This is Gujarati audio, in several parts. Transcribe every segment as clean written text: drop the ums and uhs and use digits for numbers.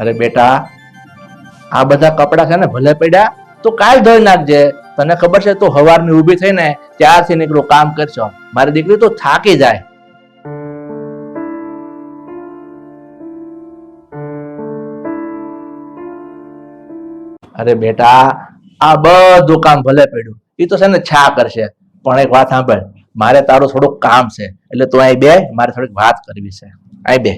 અરે બેટા, આ બધા કપડા છે ને ભલે પડ્યા તો કાલ ધોઈ નાખજે. તને ખબર છે તું હવારની ઊભી થઈને ત્યારથી નીકળું કામ કરશો. મારી દીકરી તો થાકી જાય. અરે બેટા, આ બધું કામ ભલે પડ્યું, એ તો છે ને છા કરશે. પણ એક વાત સાંભળ, મારે તારું થોડુંક કામ છે, એટલે તું અહીં બે, મારે થોડીક વાત કરવી છે. અહીં બે.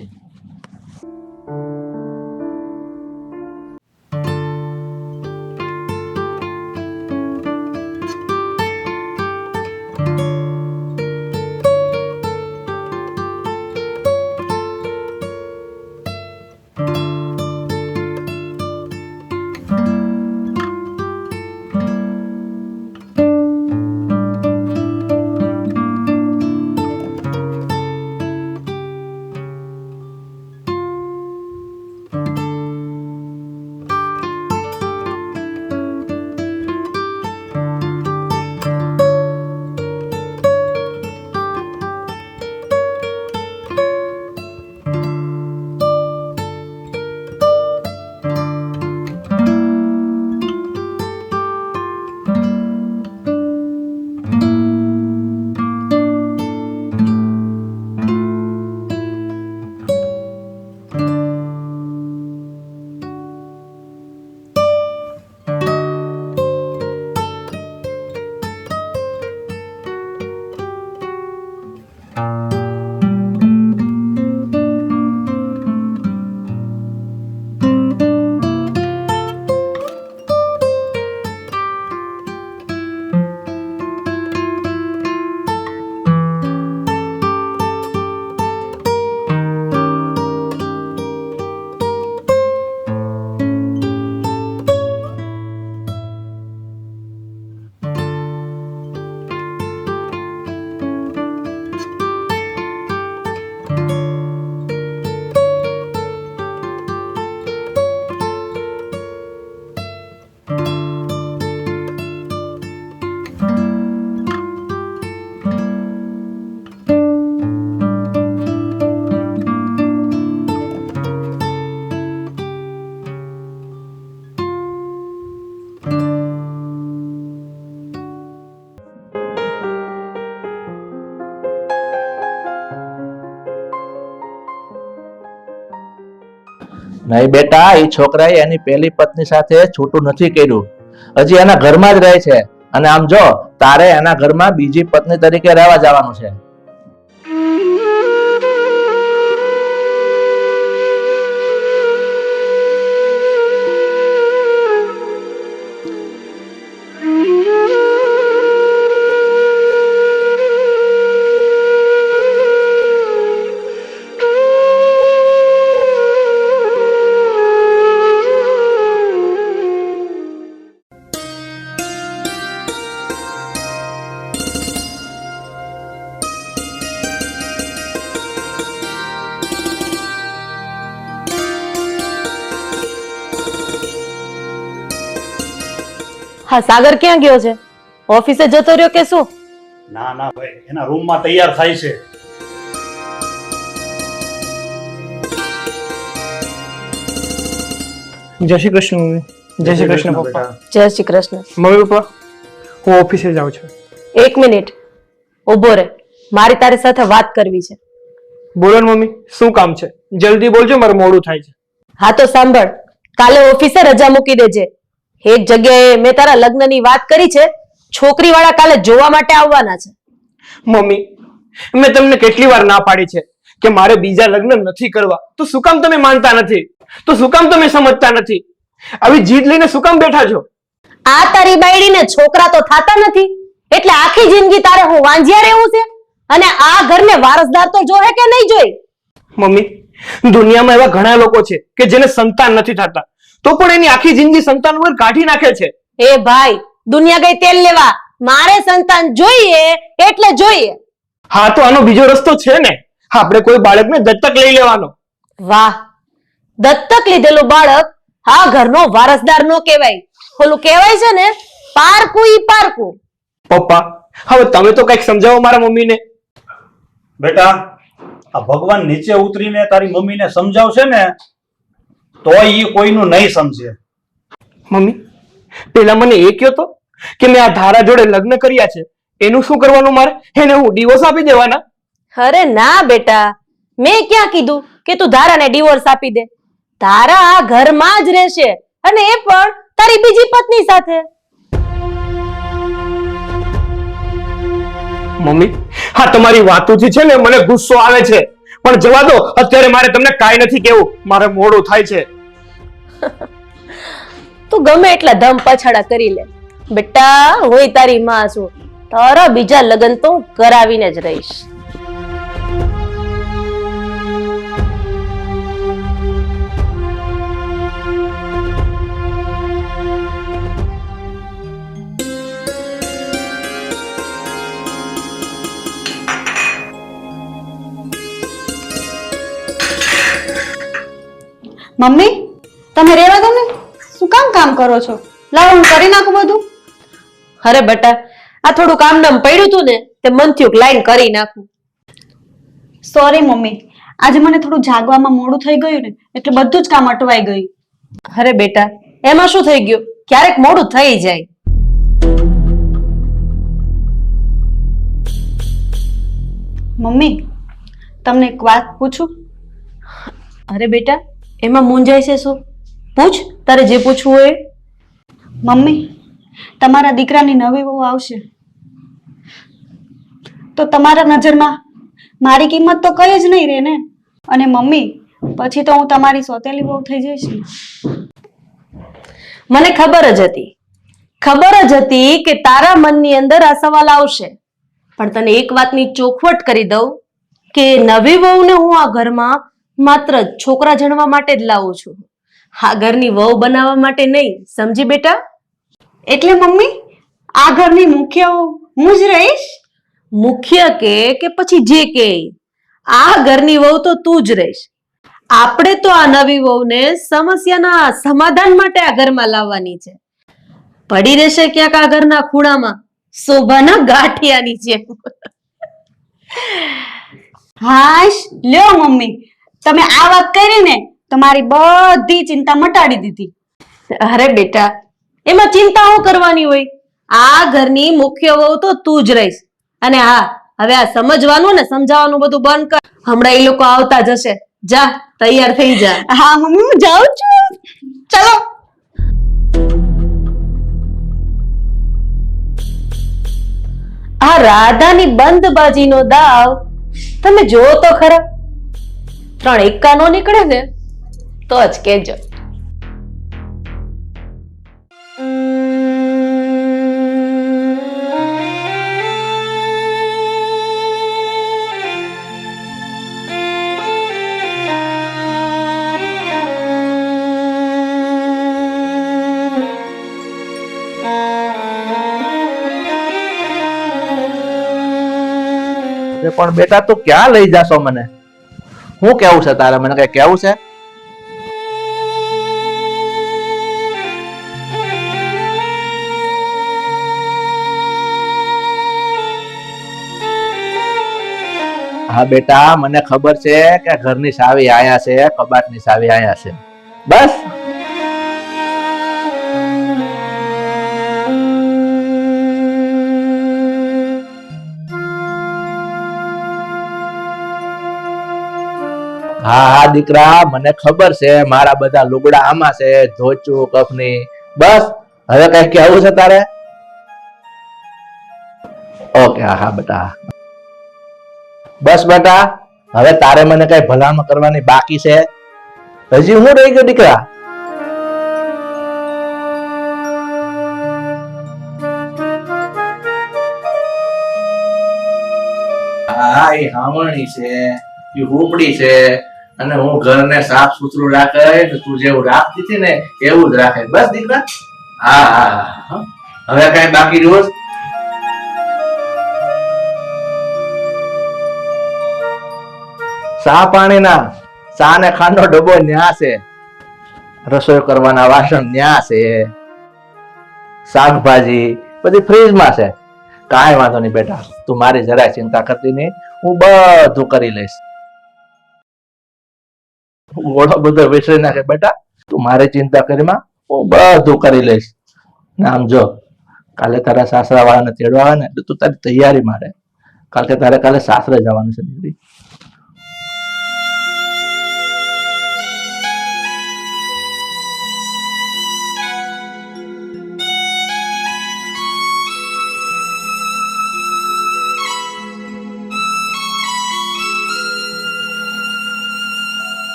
નહીં બેટા, એ છોકરાએ એની પહેલી પત્ની સાથે છૂટું નથી કર્યું, હજી એના ઘરમાં જ રહે છે. અને આમ જો, તારે એના ઘરમાં બીજી પત્ની તરીકે રહેવા જવાનું છે. હા, સાગર ક્યાં ગયો છે? ઓફિસે જતો રહ્યો કે શું? ના ના ભાઈ, એના રૂમમાં તૈયાર થાય છે. જય શ્રી કૃષ્ણ મમ્મી. જય શ્રી કૃષ્ણ પપ્પા. જય શ્રી કૃષ્ણ. મમ્મી પપ્પા, હું ઓફિસે જાઉં છું. એક મિનિટ ઉભો રહે, મારી તારી સાથે વાત કરવી છે. બોલો ને મમ્મી, શું કામ છે? જલ્દી બોલજો, મારે મોડું થાય છે. હા તો સાંભળ, કાલે ઓફિસે રજા મૂકી દેજે. એક જગ્યાએ મેં તારા લગ્નની વાત કરી છે, છોકરી વાળા કાલે જોવા માટે આવવાના છે. મમ્મી, મેં તમને કેટલી વાર ના પાડી છે કે મારે બીજા લગ્ન નથી કરવા, તો શું કામ તમે માનતા નથી? તો શું કામ તમે સમજતા નથી? આવી જીદ લઈને શું કામ બેઠા છો? આ તારી બાયડીને છોકરા તો થાતા નથી, એટલે આખી જિંદગી તારે હું વાંજ્યા રહેવું છે? અને આ ઘરને વારસદાર તો જોહે કે નહીં જોઈ? મમ્મી, દુનિયામાં એવા ઘણા લોકો છે કે જેને સંતાન નથી થતા, તો પણ એની આખી જિંદગી સંતાન વગર કાઢી નાખે છે. એ ભાઈ, દુનિયા ગઈ તેલ લેવા, મારે સંતાન જોઈએ એટલે જોઈએ. હા, તો આનો બીજો રસ્તો છે ને, આપણે કોઈ બાળકને દત્તક લઈ લેવાનો. વાહ, દત્તક લીધેલું બાળક આ ઘરનો વારસદાર નો કહેવાય, ઓલું કહેવાય છે ને પારકું ઈ પારકું. પપ્પા, હવે તમે તો કઈક સમજાવો મારા મમ્મીને. બેટા, આ ભગવાન નીચે ઉતરીને તારી મમ્મીને સમજાવશે ને તો ઈ કોઈનું નહીં સમજે. મમ્મી પેલા મને એ કહ્યો તો કે મેં આ ધારા જોડે લગ્ન કર્યા છે, એનું શું કરવાનું મારે? એને હું ડિવોર્સ આપી દેવાના? અરે ના બેટા, મેં ક્યાં કીધું કે તું ધારાને ડિવોર્સ આપી દે. ધારા આ ઘરમાં જ રહેશે, અને એ પણ તારી બીજી પત્ની સાથે. મમ્મી હા તમારી વાતોથી છે ને મને ગુસ્સો આવે છે, પણ જવા દો, અત્યારે મારે તમને કાંઈ નથી કેવું, મારે મોડું થાય છે. તું ગમે એટલા ધમ પછાડા કરી લે બેટા, હોય તારી માં છું, તારા બીજા લગ્ન તો હું કરાવીને જ રહીશ. મમ્મી તમે રેવા દો ને, શું કામ કરો છો? લાવો હું કરી નાખું બધું. અરે બેટા, આ થોડું કામ નામ પડ્યું તું ને, તે મન થયું કે લાઈન કરી નાખું. સોરી મમ્મી, આજે મને થોડું જાગવામાં મોડું થઈ ગયું ને, એટલે બધું જ કામ અટવાઈ ગયું. અરે બેટા, એમાં શું થઈ ગયું? ક્યારેક મોડું થઈ જાય. મમ્મી તમને એક વાત પૂછું? અરે બેટા, એમાં મૂંઝાય છે શું? પૂછ, તારે જે પૂછવું હોય. મમ્મી તમારા દીકરાની નવી વહુ આવશે તો તમારા નજરમાં મારી કિંમત તો કઈ જ નહીં રહે ને, અને મમ્મી પછી તો હું તમારી સોતેલી વહુ થઈ જઈશ ને. મને ખબર જ હતી કે તારા મનની અંદર આ સવાલ આવશે, પણ તને એક વાતની ચોખવટ કરી દઉં કે નવી વહુને હું આ ઘરમાં માત્ર છોકરા જણવા માટે જ લાવું છું, આ ઘરની વહુ બનાવવા માટે નહીં, સમજી બેટા? એટલે મમ્મી આ ઘરની મુખ્ય વહુ હું જ રહીશ? મુખ્ય કે પછી જે કે આ ઘરની વહુ તો તું જ રહીશ. આપણે તો આ નવી વહુને સમસ્યાના સમાધાન માટે આ ઘરમાં લાવવાની છે. પડી રહેશે ક્યાંક આ ઘરના ખૂણામાં શોભાના ગાંઠિયાની જેમ. હાશ લ્યો મમ્મી, તમે આ વાત કરી ને તો મારી બધી ચિંતા મટાડી દીધી. અરે બેટા, એમાં ચિંતા હું કરવાની હોય? આ ઘરની મુખ્ય વહુ તો તું જ રહીશ. અને હા, હવે આ સમજવાનું ને સમજાવવાનું બધું બંધ કર. હમણાં એ લોકો આવતા જશે, જા તૈયાર થઈ જા. હા મમ્મી હું જાઉં છું, ચલો. આ રાધાની બંધબાજીનો દાવ તમે જો તો ખરા. 3 એકા નો નીકળે ને તો જ કેજો. પણ બેટા તું ક્યાં લઈ જાશો મને? શું કેવું છે તારે? મને કઈ કેવું છે? હા બેટા, મને ખબર છે કે ઘરની ચાવી આયા છે, કબાટની ચાવી આયા છે, બસ. હા હા દીકરા, મને ખબર છે, મારા બધા લુગડા આમાં છે, ધોચું કફની. બસ હવે કઈ કેવું છે તારે? ઓકે હા હા બેટા, બસ બેટા, હવે તારે મને કઈ ભલામણ કરવાની બાકી છે? હજી હું રહી ગયો દીકરા? હા, એ હાવણી છે, એ હુપડી છે, અને હું ઘરને સાફ સુથરું રાખે ને તું જેવું રાખતી હતી ને એવું જ રાખે. બસ દીકરા. હા હા હા, હવે કઈ બાકી રહ્યું? ચા પાણીના ચા ને ખાંડનો ડબ્બો ન્યા છે, રસોઈ કરવાના વાસણ ન્યા છે, શાકભાજી બધી ફ્રીજમાં છે. કાંઈ વાંધો નહીં બેટા, તું મારી જરાય ચિંતા કરતી નહીં, હું બધું કરી લઈશ. ગોળો બધો વિસરી નાખે બેટા, તું મારી ચિંતા કરીમાં, હું બધું કરી લઈશ. ને આમ જો, કાલે તારા સાસરા વાળાને તેડવા આવે ને એટલે તું તારી તૈયારી મારે, કારણ કે તારે કાલે સાસરે જવાનું છે દીકરી.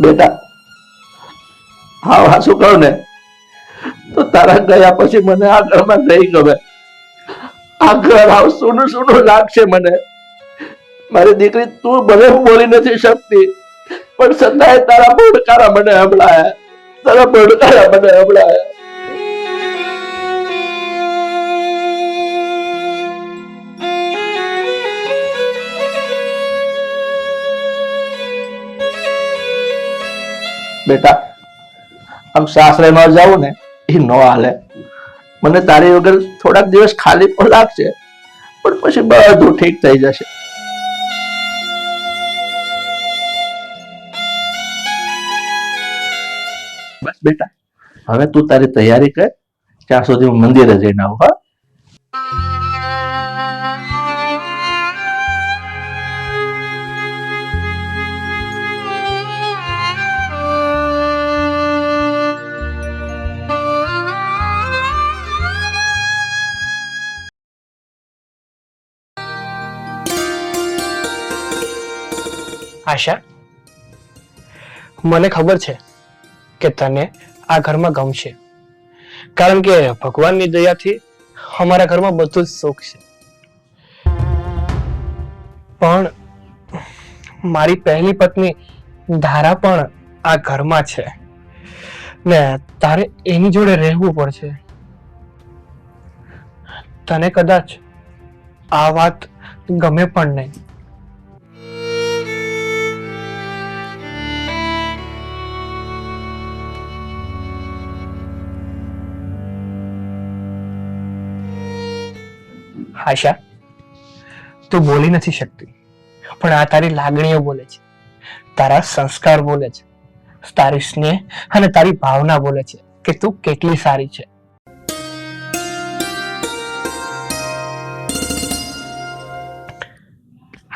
બેટા, હા શું કહું ને, તો તારા ગયા પછી મને આ ઘરમાં નહીં ગમે. આ ઘર આવ સૂનું સૂનું લાગશે મને. મારી દીકરી, તું ભલે હું બોલી નથી શકતી, પણ છતાંય તારા પડકારા મને સંભળાયા, તારા પડકારા મને સંભળાયા. બેટા, આમ સાસરે ન જાવું ને એ ન હાલે. મને તારી વગર થોડાક દિવસ ખાલી પણ લાગશે, પણ પછી બધું ઠીક થઈ જશે. બસ બેટા, હવે તું તારી તૈયારી કર, ત્યાં સુધી હું મંદિરે જઈને આવું. હા, આશા, મને ખબર છે કે તને આ ઘરમાં ગમશે, કારણ કે ભગવાનની દયાથી અમારા ઘરમાં બધું જ સુખ છે. પણ મારી પહેલી પત્ની ધારા પણ આ ઘરમાં છે ને તારે એની જોડે રહેવું પડશે. તને કદાચ આ વાત ગમે પણ નહીં. આશા, તું બોલી નથી શકતી, પણ આ તારી લાગણીઓ બોલે છે, તારા સંસ્કાર બોલે છે, તારી સ્નેહ અને તારી ભાવના બોલે છે કે તું કેટલી સારી છે.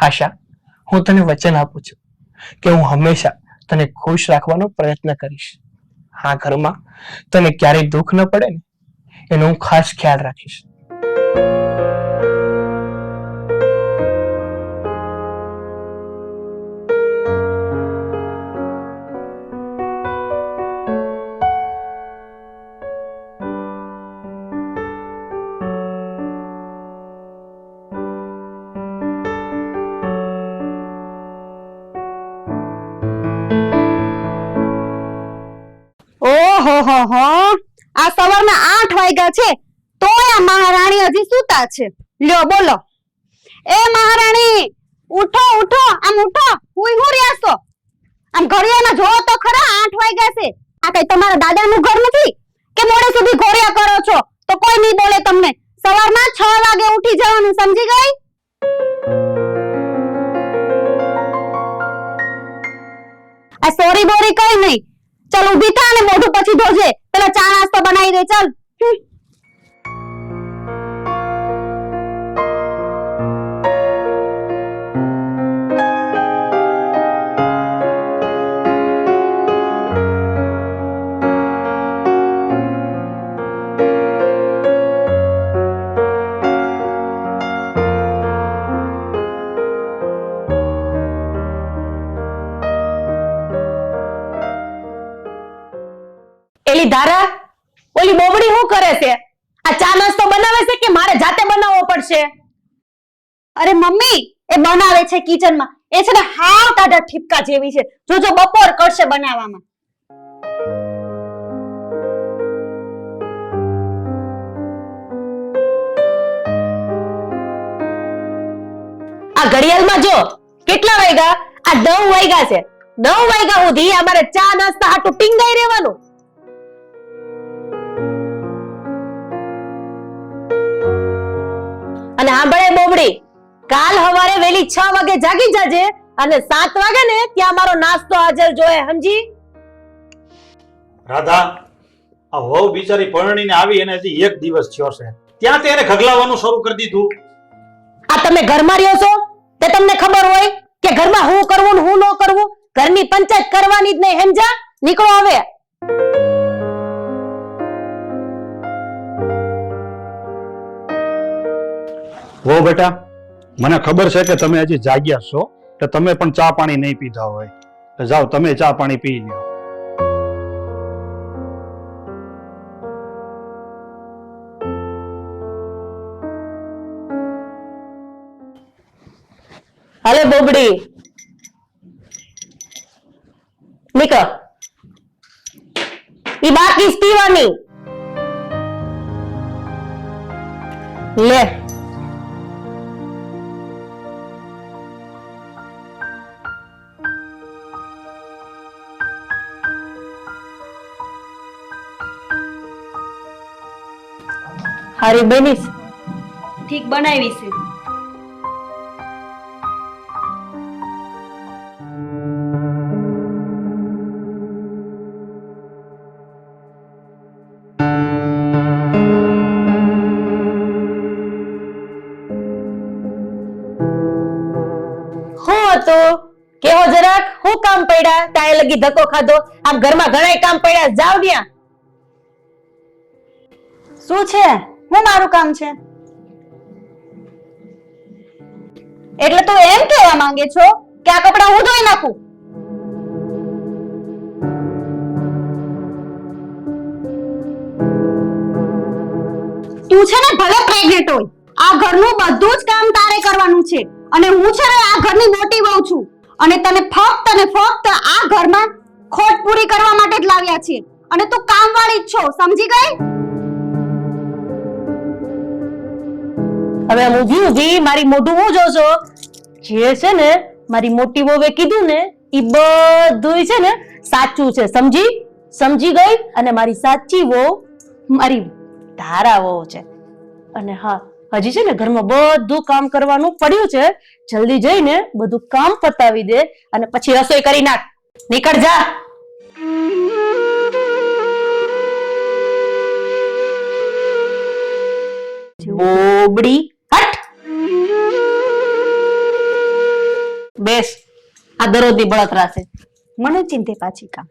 આશા, હું તને વચન આપું છું કે હું હંમેશા તને ખુશ રાખવાનો પ્રયત્ન કરીશ. આ ઘરમાં તને ક્યારેય દુઃખ ન પડે ને એનો હું ખાસ ખ્યાલ રાખીશ. ઓહો, આ સવારના 8 વાગ્યા છે તોય આ મહારાણી હજી સૂતા છે. લ્યો બોલો, એ મહારાણી, ઉઠો ઉઠો, આમ ઉઠો, હુઈ હું રહ્યા છો? આમ ઘડિયાળમાં જોવો તો ખરા, 8 વાગ્યા છે. આ કઈ તમારા દાદાનું ઘર નથી કે મોડે સુધી ઘોડિયા કરો છો તો કોઈ નહીં બોલે તમને. સવારમાં 6 વાગે ઉઠી જવાનું, સમજી ગઈ? આ સોરી બોરી કઈ નહીં. ચાલ ઊભી થા અને મોઢું પછી ધોજે. પેલા ચા નાસ્તો બનાવી દે. ચાલ. એલી ધારા, ઓલી બોબડી શું કરે છે? આ ચા નાસ્તો બનાવે છે કે મારે જાતે બનાવવો પડશે? અરે મમ્મી, એ બનાવે છે કિચનમાં. એ છે ને હાવ તાડા ઠીપકા જેવી છે. જોજો બપોર કરશે બનાવવામાં. આ ઘડિયાળમાં જો કેટલા વાગ્યા? આ 9 વાગ્યા છે. 9 વાગ્યા સુધી અમારે ચા નાસ્તા હાટું ટીંગાઈ રહેવાનું. અને સાંભળે બોબડી, કાલ સવારે વેલી 6 વાગે જાગી જાજે અને 7 વાગે ને ત્યાં મારો નાસ્તો હાજર જોઈએ, સમજી? રાધા, આ વહુ બિચારી પરણીને આવી એને હજી 1 દિવસ થયો છે, ત્યાં તેને ખગલાવાનું શરૂ કરી દીધું. આ તમે ઘરમાં રહ્યો છો તે તમને ખબર હોય કે ઘરમાં હું કરવું ને હું ન કરવું? ઘરની પંચાયત કરવાની જ નહીં, સમજા? નીકળો હવે. વહુ બેટા, મને ખબર છે કે તમે હજી જાગ્યા છો, તો તમે પણ ચા પાણી નહીં પીધા હોય, તો જાઓ તમે ચા પાણી પી લ્યો. હાલે બોબડી, નીકળ. ઈ બાકી જ પીવાની. લે. હારી બનીશ? ઠીક બનાવી છે. કેવો જરાક, હું કામ પડ્યા? તાય લગી ધક્કો ખાધો. આમ ઘરમાં ઘણાય કામ પડ્યા, જાવ ત્યાં. શું છે? હું મારું કામ છે એટલે તું એમ કહેવા માંગે છો કે આ કપડાં હું ધોઈ નાખું? તું છે ને ભલે પ્રેગ્નેન્ટ હોય, આ ઘરનું બધું જ કામ તારે કરવાનું છે. અને હું છે ને આ ઘરની મોટી વહુ છું, અને તને ફક્ત આ ઘરમાં ખોટ પૂરી કરવા માટે જ લાવ્યા છે. અને તું કામવાળી જ છો, સમજી ગઈ? હવે ઊભી ઊભી મારી મોઢું હું જોશો? જે છે ને મારી મોટી વહુએ કીધું ને ઈ બધું છે ને સાચું છે, સમજી ગઈ? અને મારી સાચી વહુ મારી ધારા વહુ છે. અને હા, હજી છે ને ઘરમાં બધું કામ કરવાનું પડ્યું છે. જલ્દી જઈને બધું કામ પતાવી દે અને પછી રસોઈ કરી નાખ. નીકળ જા. બોબડી, હટ. બેસ. આ દરરોજની બળતરા છે. મને ચિંતે પાછી કામ.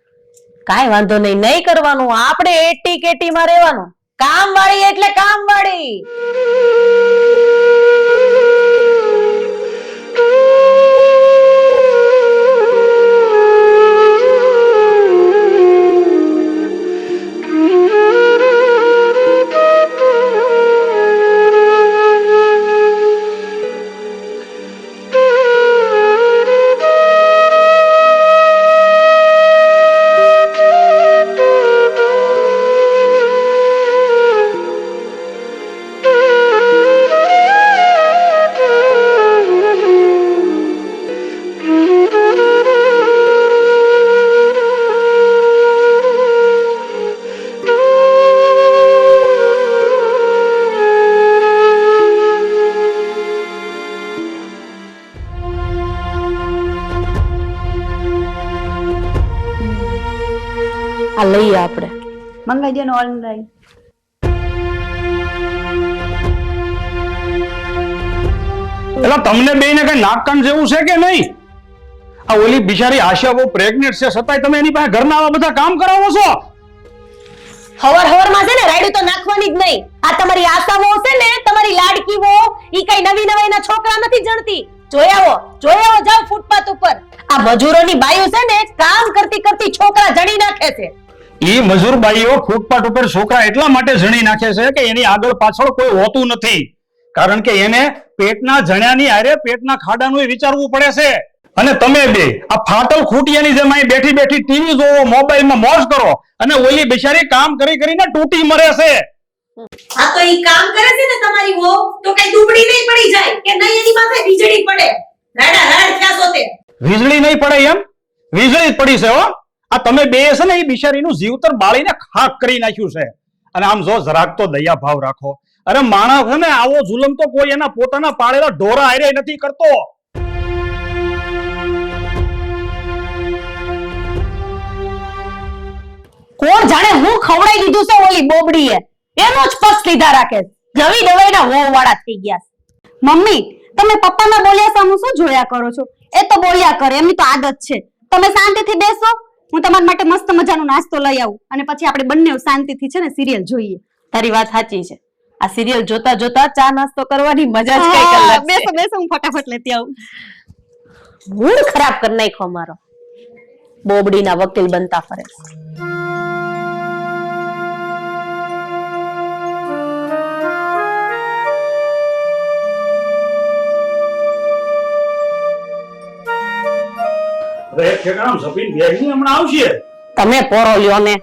કાંઈ વાંધો નહીં, નહીં કરવાનું. આપણે એટી કેટી માં રહેવાનું. કામ વાળી એટલે કામ વાળી. આ લઈએ આપણે. મંગાઈ દે ને ઓનલાઈન. એટલે તમને બેયને કઈ નાકકાન જેવું છે કે નહીં? આ ઓલી બિચારી આશા બહુ પ્રેગ્નેન્ટ છે, છતાંય તમે એની પાસે ઘરના આવા બધા કામ કરાવો છો. હવાર માં છે ને રાયડું તો નાખવાની જ નહીં. આ તમારી આશા વહુ છે ને, તમારી લાડકી વહુ, ઈ કઈ નવી ના છોકરા નથી જણતી. જોઈ આવો જાવ ફૂટપાથ ઉપર. આ મજૂરોની બાઈઓ છે ને કામ કરતી કરતી છોકરા જણી નાખે છે. ઈ મજૂર બાઈઓ ફૂટપાથ ઉપર છોકરા એટલા માટે જણી નાખે છે કે એની આગળ પાછળ કોઈ હોતું નથી, કારણ કે એને પેટના જણ્યાની હારે પેટના ખાડાનું વિચારવું પડે છે. અને તમે બે આ ફાટલ ખૂટિયાની જેમ અહીં બેઠી બેઠી ટીવી જોવો, મોબાઈલમાં મોજ કરો, અને ઓલી બિચારી કામ કરી કરીને તૂટી મરે છે. આ તો ઈ કામ કરે છે ને તમારી વહુ, તો કઈ દુબળી નહીં પડી જાય કે નહીં એની માથે વીજળી પડે? રાડા રાડ થયા છો તે. વીજળી નહીં પડે એમ? વીજળી જ પડી છે હો. આ તમે બે છે ને એ બિચારીનું જીવતર બાળીને ખાક કરી નાખ્યું છે. અને આમ જો જરાક તો દયા ભાવ રાખો. અરે માણસ છે ને આવો જુલમ તો કોઈ એના પોતાના પાળેલા ઢોરા હારે નથી કરતો. કોણ ખવડાવી દીધું છે ઓલી બોબડીએ, એનો જ પક્ષ લીધા રાખે. નવી દવાઈના વહુ વાળા થઈ ગયા છે. મમ્મી તમે પપ્પાના બોલ્યા સામુ શું જોયા કરો છો? એ તો બોલ્યા કરે, એમની તો આદત છે. તમે શાંતિથી બેસો, હું તમારા માટે મસ્ત મજાનો નાસ્તો લઈ આવું અને પછી આપણે બંને શાંતિથી છે ને સિરિયલ જોઈએ. તારી વાત સાચી છે. આ સિરિયલ જોતા જોતા ચા નાસ્તો કરવાની મજા જ કઈક અલગ છે. બેસો બેસો, હું ફટાફટ લેતી આવું. મૂડ ખરાબ કરી નાખ્યો મારો. બોબડીના વકીલ બનતા ફરે છે. હવે એક ઠેકાણામાં સફીન બેસી હમણાં આવશે. તમે પોરો લ્યો ને.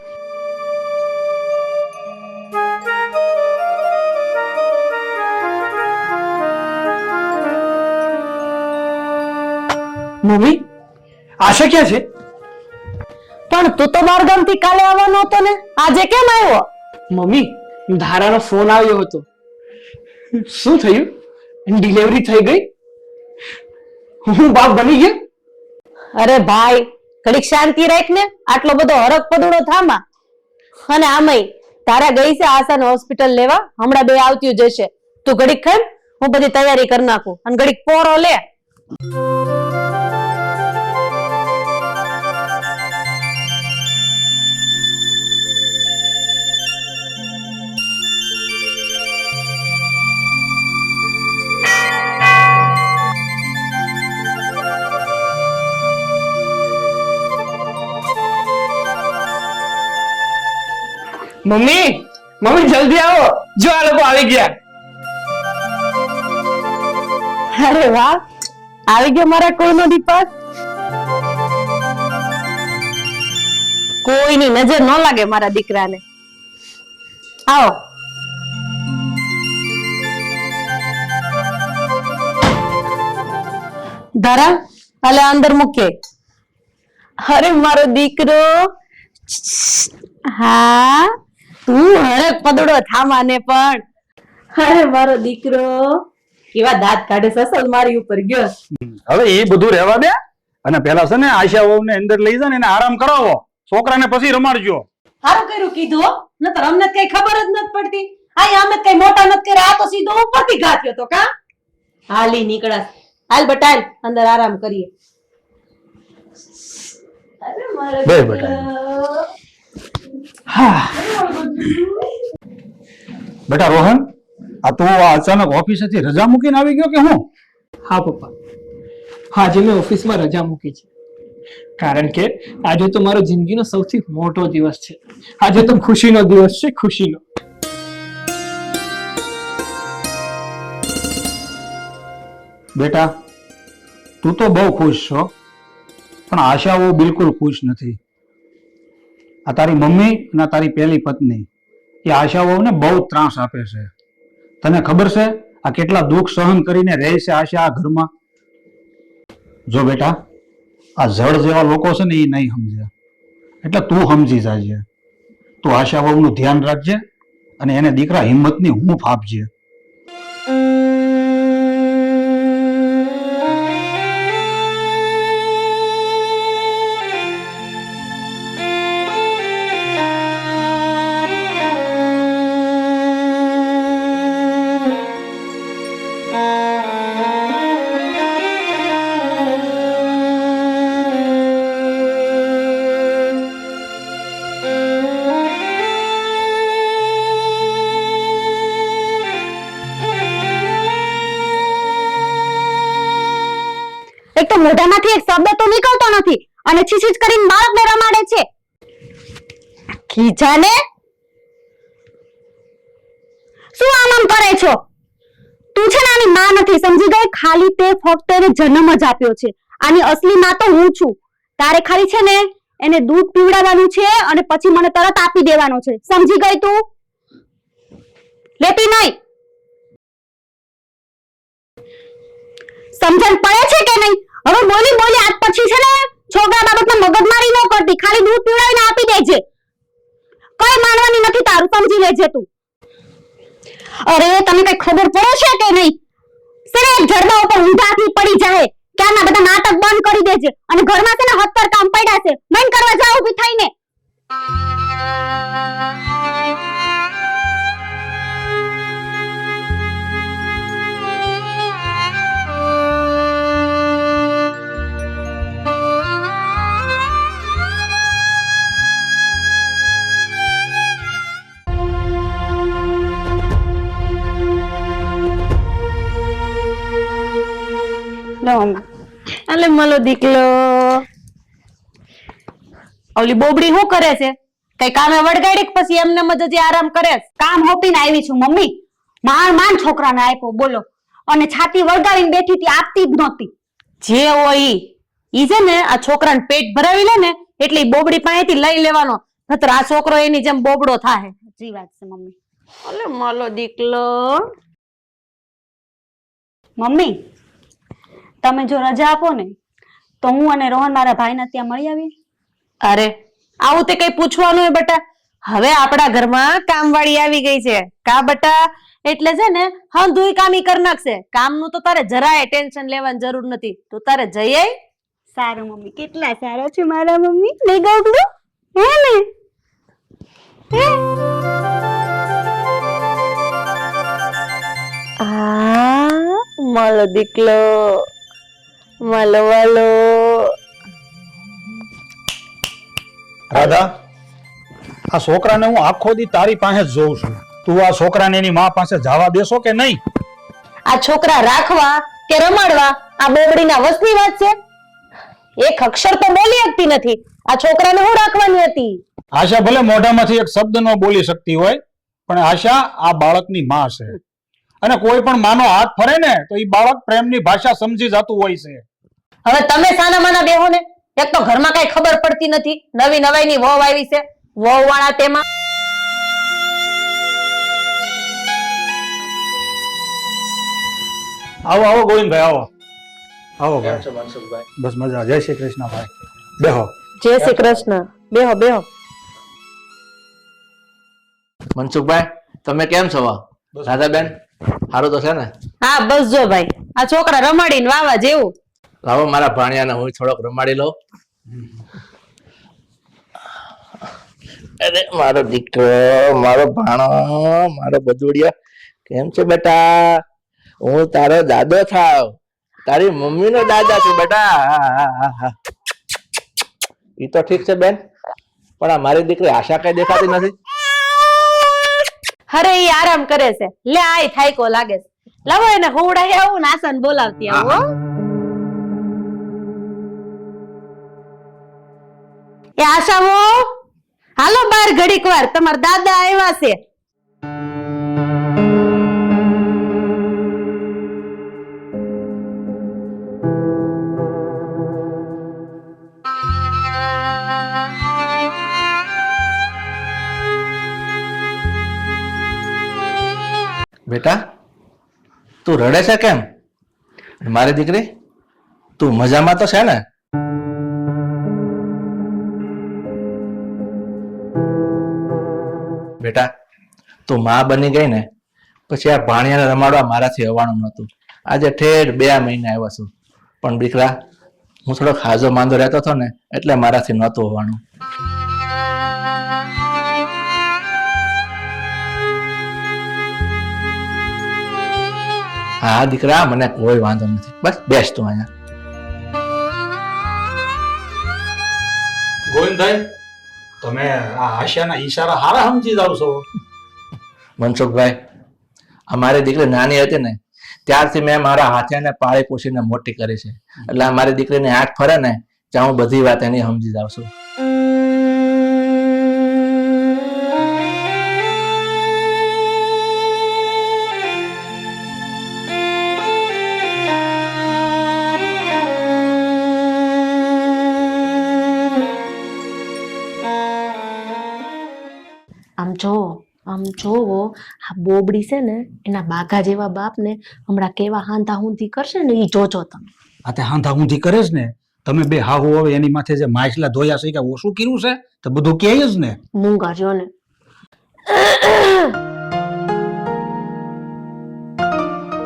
મમ્મી આશા ક્યાં છે? પણ તું તો બારગામ થી કાલે આવવાનો હતો ને, આજે કેમ આવ્યો? મમ્મી ધારાનો ફોન આવ્યો હતો. શું થયું? ડિલિવરી થઈ ગઈ? હું બાપ બની ગયો? અરે ભાઈ ઘડીક શાંતિ રાખ ને, આટલો બધો હરક પદુડો થામા. અને આમય તારા ગઈ છે આશાને હોસ્પિટલ લેવા, હમણાં બે આવતી જશે. તું ઘડીક ખાઈ, હું બધી તૈયારી કરી નાખું અને ઘડીક પોરો લે. મમ્મી મમ્મી જલ્દી આવો, જો આ લોકો આવી ગયા. અરે વાહ, આવી ગયો મારા કોઈનો દીપક. કોઈની નજર ન લાગે મારા દીકરાને. આવો. ધારા હાલે અંદર મૂકે. અરે મારો દીકરો, હા તું હરક પદડો થામાને પણ. અરે મારો દીકરો, કેવા દાંત કાઢે છે, અસલ મારી ઉપર ગયો. હવે એ બધું રહેવા દે અને પેલા છે ને આશા વહુને અંદર લઈ જાય ને એને આરામ કરાવો, છોકરાને પછી રમાડજો. સારું કર્યું કીધું હો, નતર અમને કઈ ખબર જ નથી પડતી. આ અમે કઈ મોટા નથી કર્યા, આ તો સીધો ઉપરથી ગાથ્યો તો કા. હાલી નીકળાસ, હાલ બટાલ અંદર આરામ કરીએ. અરે મારો બે દીકરો. બેટા. બેટા રોહન, આ તો આ અચાનક ઓફિસેથી રજા મૂકીને આવી ગયો કે હું? હા પપ્પા, આજે મેં ઓફિસમાં રજા મૂકી છે કારણ કે આજે તો મારો જિંદગીનો સૌથી મોટો દિવસ છે. આજે તો ખુશીનો દિવસ છે, ખુશીનો. બેટા તું તો બહુ ખુશ છો, પણ આશાઓ બિલકુલ ખુશ નથી. આ તારી મમ્મી અને તારી પહેલી પત્ની એ આશાઓને બહુ ત્રાસ આપે છે. તને ખબર છે આ કેટલા દુઃખ સહન કરીને રહે છે આશા આ ઘરમાં? જો બેટા, આ જળ જેવા લોકો છે ને એ નહીં સમજે, એટલે તું સમજી જાજે. તું આશાઓનું ધ્યાન રાખજે અને એને દીકરા હિંમતની હૂંફ આપજે. એક તો મોઢામાંથી એક શબ્દ તો નીકળતો નથી અને છીછીચ કરીને બાળકને રમાડે છે. ખીજાને શું આમ કરે છો? તું છે ને આની માં નથી, સમજી ગઈ? ખાલી તે ફક્ત એને જન્મ જ આપ્યો છે. આની અસલી માં તો હું છું. તારે ખાલી છે ને એને દૂધ પીવડાવવાનું છે અને પછી મને તરત આપી દેવાનો છે. સમજી ગઈ તું? લેતી નહીં? સમજણ પડે છે કે નહીં? હવે બોલી બોલી આજ પછી છે ને છોકરા બાબતમાં મગજમારી ન કરતી, ખાલી દૂધ પીવડાવીને આપી દેજે. કઈ માનવાની નથી તારું, સમજી લેજે તું. અરે તને કઈ ખબર પડે છે કે નહીં? સેને એક જડબા ઉપર ઊંધાથી પડી જાય. ક્યારના બધા નાટક બંધ કરી દેજે અને ઘરમાં છે ને હત્તર કામ પડ્યા છે, મન કરવા જા ઊભી થઈને. અલે મલો દીકલો, ઓલી બોબડી શું કરે છે? કઈ કામે વળગાડી કે પછી એમને જ આરામ કરે છે? કામ હોપીને આવી છું મમ્મી. માંડ છોકરાને આપ્યો બોલો, અને છાતી વળગાવીને બેઠી હતી, આપતી જ નહોતી. જે હોય ઈ છે ને, આ છોકરાને પેટ ભરાવી લે ને એટલે ઈ બોબડી પાસેથી લઈ લેવાનો, નતર આ છોકરો એની જેમ બોબડો થાય. સાચી વાત છે મમ્મી. અલે મલો દીકલો. મમ્મી, તમે જો રજા આપો ને તો હું અને રોહન મારા ભાઈના ત્યાં મળી આવી. અરે આવું તે કઈ પૂછવાનું હોય બટા? હવે આપણા ઘરમાં કામવાળી આવી ગઈ છે કા બટા, એટલે છે ને હંધુય કામી કરી નાખશે. કામનું તો તારે જરાય ટેન્શન લેવાની જરૂર નથી, તું તારે જઈ આય. સારું મમ્મી, કેટલા સારા છે મારા મમ્મી. નહીં ગોગલું હે ને? આ માલો દીકલો, માલો વાલો. રાધા, આ છોકરાને હું આખો દી તારી પાસે જ જોઉં છું. તું આ છોકરાને એની માં પાસે જવા દેશો કે નહીં? આ છોકરા રાખવા કે રમાડવા આ બોબડીના વસની વાત છે? એક અક્ષર તો બોલી શકતી નથી, આ છોકરાને હું રાખવાની હતી? આશા ભલે મોઢામાંથી એક શબ્દ ન બોલી શકતી હોય, પણ આશા આ બાળકની માં છે, અને કોઈ પણ માનો હાથ ફરે ને તો એ બાળક પ્રેમની ભાષા સમજી જતું હોય છે. હવે તમે સાના માના બેહો ને, એક તો ઘરમાં કઈ ખબર પડતી નથી, નવી નવાઈની વહુ આવી છે, વહુ વાળા તેમાં. આવો આવો ગોવિંદભાઈ, આવો આવો કેમ ભાઈ. છો મનસુખભાઈ? બસ મજા. જય શ્રી કૃષ્ણ ભાઈ, બેહો. જય શ્રી કૃષ્ણ. બેહો બેહો. મનસુખભાઈ, તમે કેમ છો? રાધાબેન, સારું તો છે ને? હા બસ જો ભાઈ, આ છોકરા રમાડીને વાવા જેવું. લાવો મારા ભાણિયાને હું થોડોક રમાડી લઉં. અરે મારો દીકરો, મારો ભાણો, મારો બદુડિયા, કેમ છે બેટા? હું તારો દાદો થાવ, તારી મમ્મીનો દાદા છું બેટા. ઈ તો ઠીક છે બેન, પણ આ મારી દીકરી આશા કઈ દેખાતી નથી. અરે ઈ આરામ કરે છે, લે આય થાયકો લાગે છે. લાવો એને હોવડાઈ આવું ને આસાને બોલાવતી આવું હો. એ આશાવો, હાલો બાર ઘડીક વાર, તમારા દાદા આવ્યા છે. બેટા, તું રડે છે કેમ? મારી દીકરી, તું મજામાં તો છે ને? બેટા, તું માં બની ગઈ ને પછી આ ભાણિયાને રમાડવા મારાથી આવવાનું નહોતું. આજે ઠેર 2 મહિના આવ્યો છું, પણ દીકરા હું થોડો ખાજો માંદો રહેતો હતો ને એટલે મારાથી નહોતું આવવાનું. હા દીકરા, મને કોઈ વાંધો નથી, બસ બેસ તું અહીંયા. ગોવિંદભાઈ, તમે આ આશાના ઈશારા હારા સમજી જાવ છો. મનસુખભાઈ, આ મારી દીકરી નાની હતી ને ત્યારથી મેં મારા હાથે પાળી પોષીને મોટી કરી છે, એટલે આ મારી દીકરીને આંખ ફરે ને ત્યાં હું બધી વાત એની સમજી જાઉં છું. આમ જોવો, આ બોબડી છે ને એના બાઘા જેવા બાપ ને હમણાં કેવા હાંધા હુંધી કરશે ને, ઈ જોજો તમે. આ તે હાંધા ઊંધી કરે જ ને. તમે બે હાહુ હવે એની માથે જે માછલા ધોયા છે કે ઓછું કર્યું છે તો બધું કહે જ ને. મૂંગા જો ને.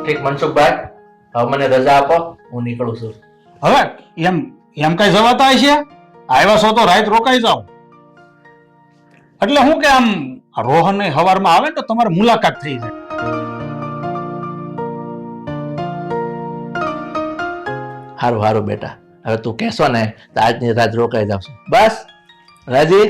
ઠીક મનસુખભાઈ, હવે મને રજા આપો, હું નીકળું છું. હવે એમ કઈ જવાતા છે? આવ્યા છો તો રાત રોકાઈ જાઓ. એટલે હું કે આમ રોહન હવારમાં આવે ને તો તમારે મુલાકાત થઈ જાય. હારું હારું બેટા, હવે તું કહેશો ને તો આજની રાત રોકાઈ જાવશું. બસ રાજી?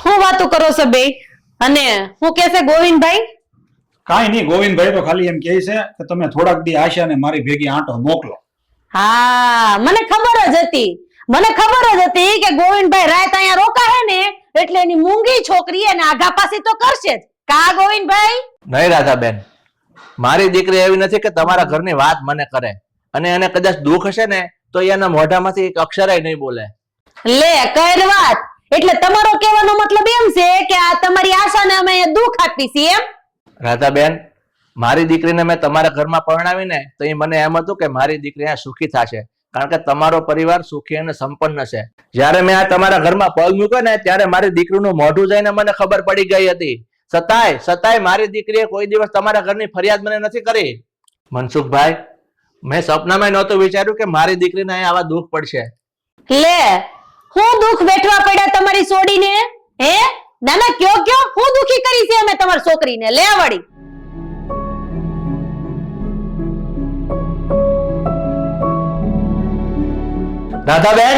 હું વાતો કરો છો બે? અને હું કહેશે ગોવિંદભાઈ? કાંઈ નહીં, ગોવિંદભાઈ તો ખાલી એમ કહે છે કે તમે થોડાક દી આશાને મારી ભેગી આંટો મોકલો. હા, મને ખબર જ હતી. મને ખબર જ હતી કે ગોવિંદભાઈ રાત અહીંયા રોકાહે ને એટલે એની મૂંગી છોકરી એને આઘા પાછી તો કરશે જ. કા ગોવિંદભાઈ? નહીં રાધાબેન, મારી દીકરી એવી નથી કે તમારા ઘરની વાત મને કરે, અને એને કદાચ દુઃખ હશે ને તો એ એના મોઢામાંથી એક અક્ષરય નહીં બોલે. લે કર વાત. એટલે તમારો કહેવાનો મતલબ એમ છે કે આ તમારી આશાને અમે અહીંયા દુઃખ આપી છીએ એમ? રાધાબેન, મારી દીકરીને મેં તમારા ઘરમાં પરણાવીને તો એ મને એમ હતું કે મારી દીકરી અહીંયા સુખી થશે, કારણ કે તમારો પરિવાર સુખી અને સંપન્ન છે. જ્યારે મેં આ તમારા ઘરમાં પગ મૂક્યો ને ત્યારે મારી દીકરીનું મોઢું જોઈને મને ખબર પડી ગઈ હતી. છતાંય મારી દીકરીએ કોઈ દિવસ તમારા ઘરની ફરિયાદ મને નથી કરી. મનસુખભાઈ, મેં સપનામાં નહોતું વિચાર્યું કે મારી દીકરીને અહીંયા આવા દુઃખ પડશે. લે હું દુઃખ વેઠવા પડ્યા તમારી છોડીને? હે નાના કયો હું દુખી કરી છે અમે તમારી છોકરીને? લે વળી. રાધાબેન,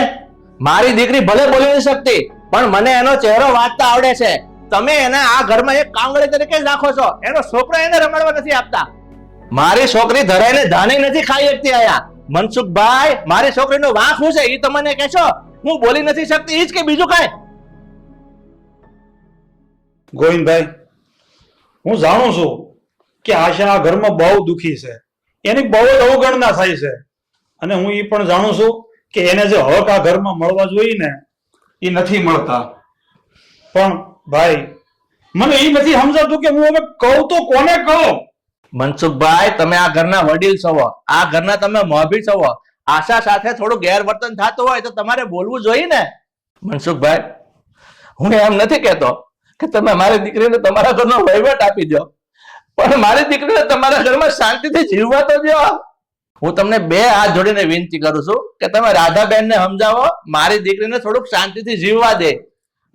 મારી દીકરી ભલે બોલી નથી શકતી, પણ મને એનો ચહેરો વાંચતા આવડે છે. તમે એને આ ઘરમાં એક કાંગળી તરીકે જ રાખો છો, એનો છોકરો એને રમાડવા નથી આપતા. મારી છોકરી ધરાઈને ધાની નથી ખાઈ શકતી આયા. મનસુખભાઈ, મારી છોકરીનો વાંક શું છે એ તમને કહેશો? હું બોલી નથી શકતી ઈ જ કે બીજું કાંઈ? ગોવિંદભાઈ, હું જાણું છું કે આશા આ ઘરમાં બહુ દુખી છે, એની બહુ જ અવગણના થાય છે, અને હું એ પણ જાણું છું કે એને જે હક આ ઘરમાં મળવા જોઈએ ને એ નથી મળતા. પણ ભાઈ, મને એ નથી સમજાતું કે હું હવે કહું તો કોને કહું? મનસુખભાઈ, તમે આ ઘરના વડીલ છો, આ ઘરના તમે મોભી છો. આશા સાથે થોડું ગેરવર્તન થતું હોય તો તમારે બોલવું જોઈએ ને. મનસુખભાઈ, હું એમ નથી કહેતો કે તમે મારી દીકરીને તમારા ઘરનો વહીવટ આપી દો, પણ મારી દીકરીને તમારા ઘરમાં શાંતિથી જીવવા તો દો. હું તમને બે હાથ જોડીને વિનંતી કરું છું કે તમે રાધાબેનને સમજાવો, મારી દીકરીને થોડુંક શાંતિથી જીવવા દે.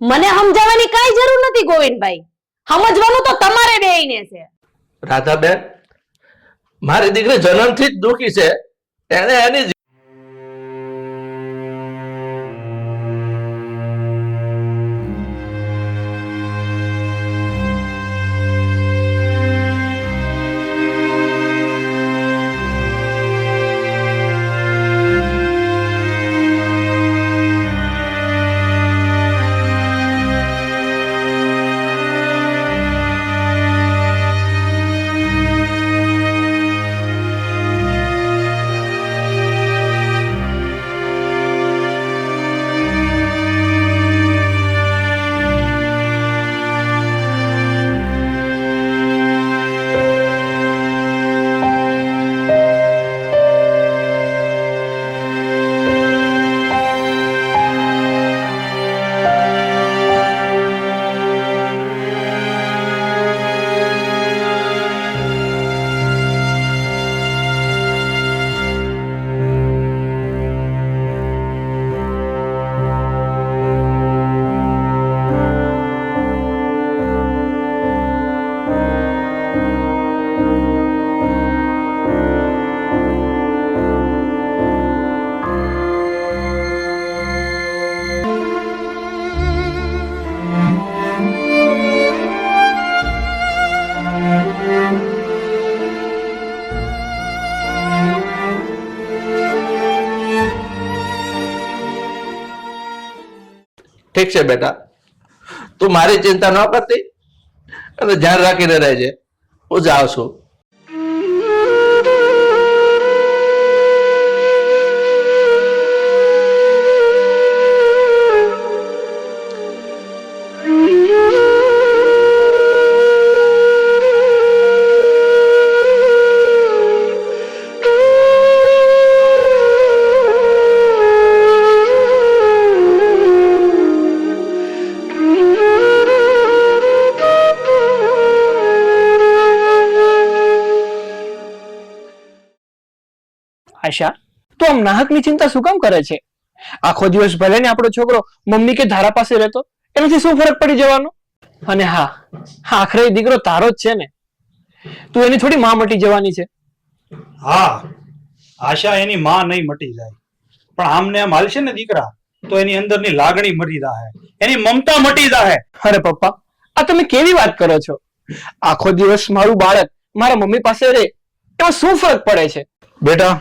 મને સમજાવવાની કઈ જરૂર નથી ગોવિંદભાઈ, સમજવાનું તો તમારે બેયને છે. રાધાબેન, મારી દીકરી જન્મથી જ દુઃખી છે. એને એની ઠીક છે બેટા, તું મારી ચિંતા ન કરતી અને ધ્યાન રાખીને રહેજે. હું જાઉં છું. આશા તું આમ નાહકની ચિંતા શું કામ કરે છે? આખો દિવસ ભલે ને આપણો છોકરો મમ્મી કે ધારા પાસે રહેતો, એનાથી શું ફરક પડી જવાનો? અને હા, આખરે એ દીકરો તારો જ છે ને, તું એની થોડી માં મટી જવાની છે. હા, આશા એની માં નહીં મટી જાય, પણ આમને આમ હાલશે ને દીકરા તો એની અંદરની લાગણી મટી જાય, એની મમતા મટી જાય. અરે પપ્પા, આ તમે કેવી વાત કરો છો? આખો દિવસ મારું બાળક મારા મમ્મી પાસે રહે એમાં શું ફરક પડે છે? બેટા,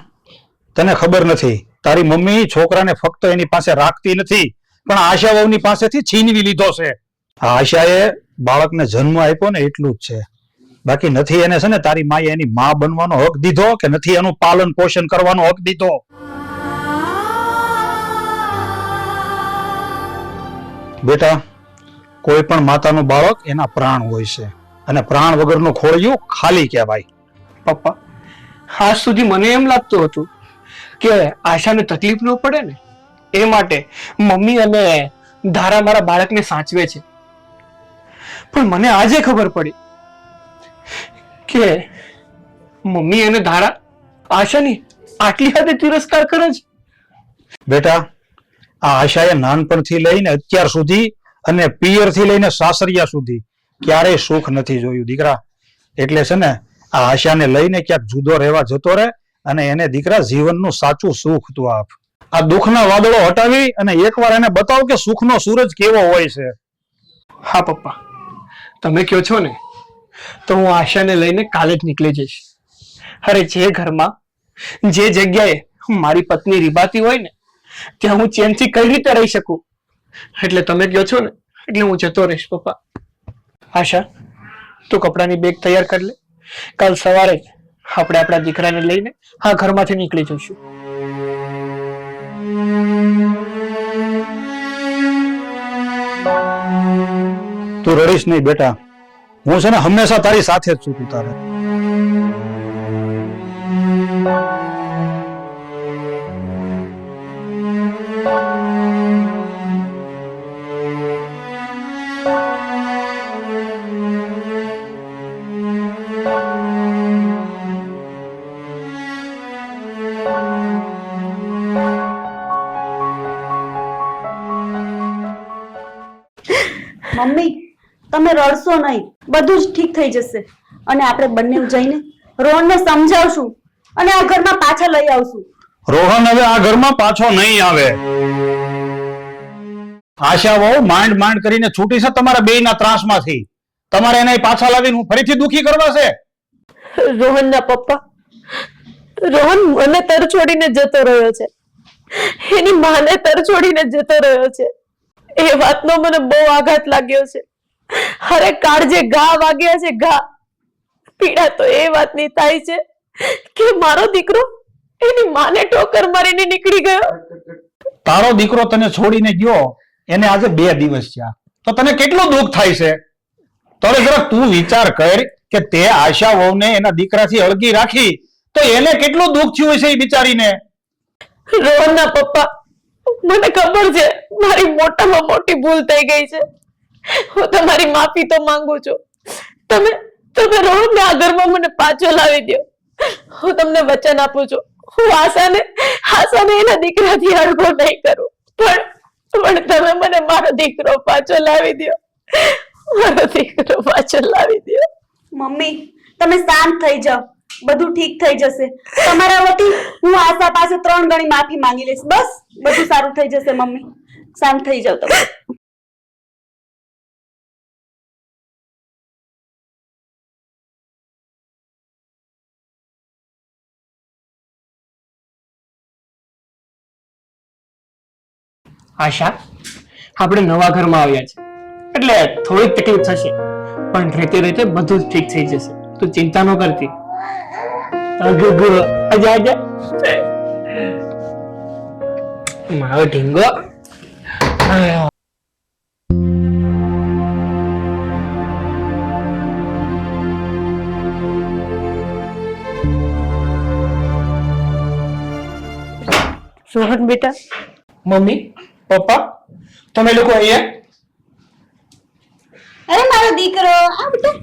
તને ખબર નથી, તારી મમ્મી છોકરાને ફક્ત એની પાસે રાખતી નથી, પણ આશા વહુની પાસેથી છીનવી લીધો છે. આ આશાએ બાળકને જન્મ આપ્યો ને એટલું જ છે, બાકી નથી એને છે ને તારી માએ એની માં બનવાનો હક દીધો, કે નથી એનું પાલન પોષણ કરવાનો હક દીધો. બેટા, કોઈ પણ માતાનું બાળક એના પ્રાણ હોય છે, અને પ્રાણ વગરનું ખોળિયું ખાલી કહેવાય. પપ્પા, આજ સુધી મને એમ લાગતું હતું કે આશાને તકલીફ ન પડે ને એ માટે મમ્મી અને ધારા મારા બાળકને સાચવે છે, પણ મને આજે ખબર પડી કે મમ્મી અને ધારા આશાની આટલી હદે તિરસ્કાર કરે છે. બેટા, આ આશાએ નાનપણથી લઈને અત્યાર સુધી અને પિયરથી લઈને સાસરિયા સુધી ક્યારેય સુખ નથી જોયું દીકરા. એટલે છે ને આ આશાને લઈને ક્યાંક જુદો રહેવા જતો રહે, અને એને દીકરા જીવનનું સાચું સુખ તું આપ. આ દુઃખના વાદળો હટાવી અને એકવાર એને બતાવ કે સુખનો સૂરજ કેવો હોય છે. હા પપ્પા, તમે કહો છો ને તો હું આશાને લઈને કાલે જ નીકળી જઈશ. અરે જે ઘરમાં જે જગ્યાએ મારી પત્ની રીબાતી હોય ને ત્યાં હું ચેનથી કઈ રીતે રહી શકું? એટલે તમે કહો છો ને એટલે હું જતો રહીશ પપ્પા. આશા, તું કપડાની બેગ તૈયાર કરી લે, કાલ સવારે જ આપણે આપણા દીકરાને લઈને આ ઘરમાંથી નીકળી જઈશું. તું રડીશ નહીં બેટા, હું છે ને હંમેશા તારી સાથે જ છું. તું તારે મમ્મી, તમે રડશો નહીં, બધું જ ઠીક થઈ જશે. અને આપણે બંને જઈને રોહનને સમજાવશું અને આ ઘરમાં પાછા લઈ આવશું. રોહન હવે આ ઘરમાં પાછો નહીં આવે. આશા વહુ માંડ માંડ કરીને છૂટી છે તમારા બેયના ત્રાસમાંથી. તમારે એને પાછા લાવીને હું ફરીથી દુખી કરવા છે? રોહનના પપ્પા, રોહન મને તર છોડીને જતો રહ્યો છે, એની માને તર છોડીને જતો રહ્યો છે. એ વાતનો મને બહુ આઘાત લાગ્યો છે. અરે કાળજે ઘા વાગ્યા છે, ઘા. પીડા તો એ વાતની થાય છે કે મારો દીકરો એની માને ઠોકર મારીને નીકળી ગયો. તારો દીકરો તને છોડીને ગયો એને આજે 2 દિવસ થયા, તો તને કેટલું દુઃખ થાય છે? તો હવે જરા તું વિચાર કર કે તે આશા વહુને એના દીકરાથી અળગી રાખી તો એને કેટલું દુઃખ થયું હશે એ બિચારીને. રોહનના પપ્પા, મને ખબર છે મારી મોટામાં મોટી ભૂલ થઈ ગઈ છે. હું તમારી માફી તો માંગુ છું. તમે રોહનને આ ઘરમાં મને પાછો લાવી દો. હું તમને વચન આપું છું, હું આશાને એના દીકરાથી અળગો નહીં કરું, પણ તમે મને મારો દીકરો પાછો લાવી દો. મારો દીકરો પાછો લાવી દો. મમ્મી, તમે શાંત થઈ જાઓ, બધું ઠીક થઈ જશે. તમારા વતી હું આશા પાસે 3 ગણી માફી માંગી લઈશ. બસ, બધું સારું થઈ જશે. મમ્મી, શાંત થઈ જાઓ તમે. આશા, આપણે નવા ઘરમાં આવ્યા છે એટલે થોડીક તકલીફ થશે, પણ રહેતે રહેતે બધું જ ઠીક થઈ જશે. તું ચિંતા ન કરતી. આજા આજા મારો ઢીંગો. રોહન બેટા, મમ્મી, પપ્પા, તમે લોકો અહીંયા? અરે મારો દીકરો, આ બેટા.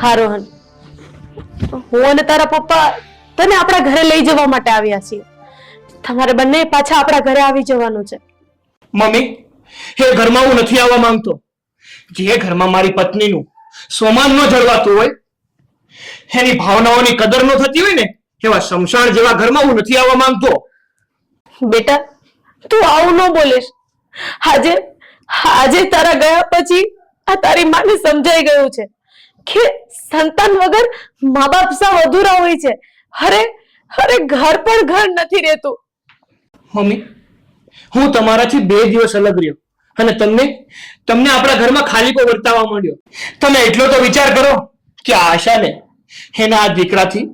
હા રોહન, હું અને તારા પપ્પા તને આપણા ઘરે લઈ જવા માટે આવ્યા છીએ. તમારે બંને પાછા આપણા ઘરે આવી જવાનું છે. મમ્મી, એ ઘરમાં હું નથી આવવા માંગતો. જે ઘરમાં મારી પત્નીનું સ્વમાન ન જળવાતું હોય, એની ભાવનાઓની કદર ન થતી હોય ને, એવા શમશાન જેવા ઘરમાં હું નથી આવવા માંગતો. બેટા, તું આવું ન બોલીશ. આજે આજે તારા ગયા પછી આ તારી માને સમજાઈ ગયું છે કે સંતાન વગર મા બાપ સાવ અધૂરા હોય છે. અરે અરે, ઘર પણ ઘર નથી રહેતું. મમ્મી, હું તમારાથી 2 દિવસ અલગ રહ્યો અને તમને આપણા ઘરમાં ખાલીકો વર્તાવા માંડ્યો. તમે એટલો તો વિચાર કરો કે આ આશાને એના આ દીકરાથી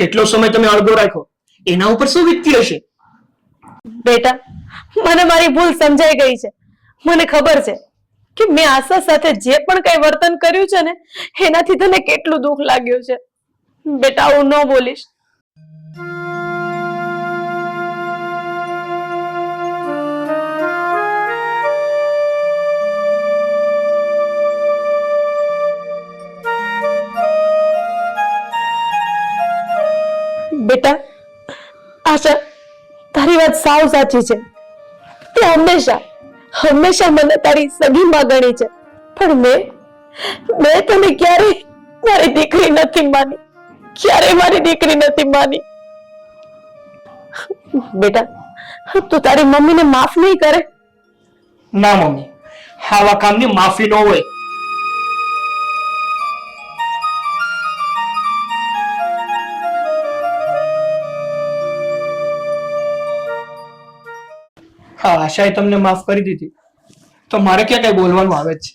કેટલો સમય તમે અળગો રાખ્યો, એના ઉપર શું વીતતી હશે. બેટા, મને મારી ભૂલ સમજાઈ ગઈ છે. મને ખબર છે કે મેં આશા સાથે જે પણ કઈ વર્તન કર્યું છે ને, એનાથી તને કેટલું દુઃખ લાગ્યું છે. બેટા, હું ન બોલીશ. બેટા, આશા, તારી વાત સાવ સાચી છે. તે હંમેશા મને તારી સગી માં ગણી છે, પણ મેં તને ક્યારેય મારી દીકરી નથી માની. ક્યારે મારી દીકરી નથી માની. બેટા, તું તારી મમ્મીને માફ નહીં કરે? ના મમ્મી, આવા કામની માફી ન હોય. હા, આશાએ તમને માફ કરી દીધી, તો મારે ક્યાં કઈ બોલવાનું આવે જ છે.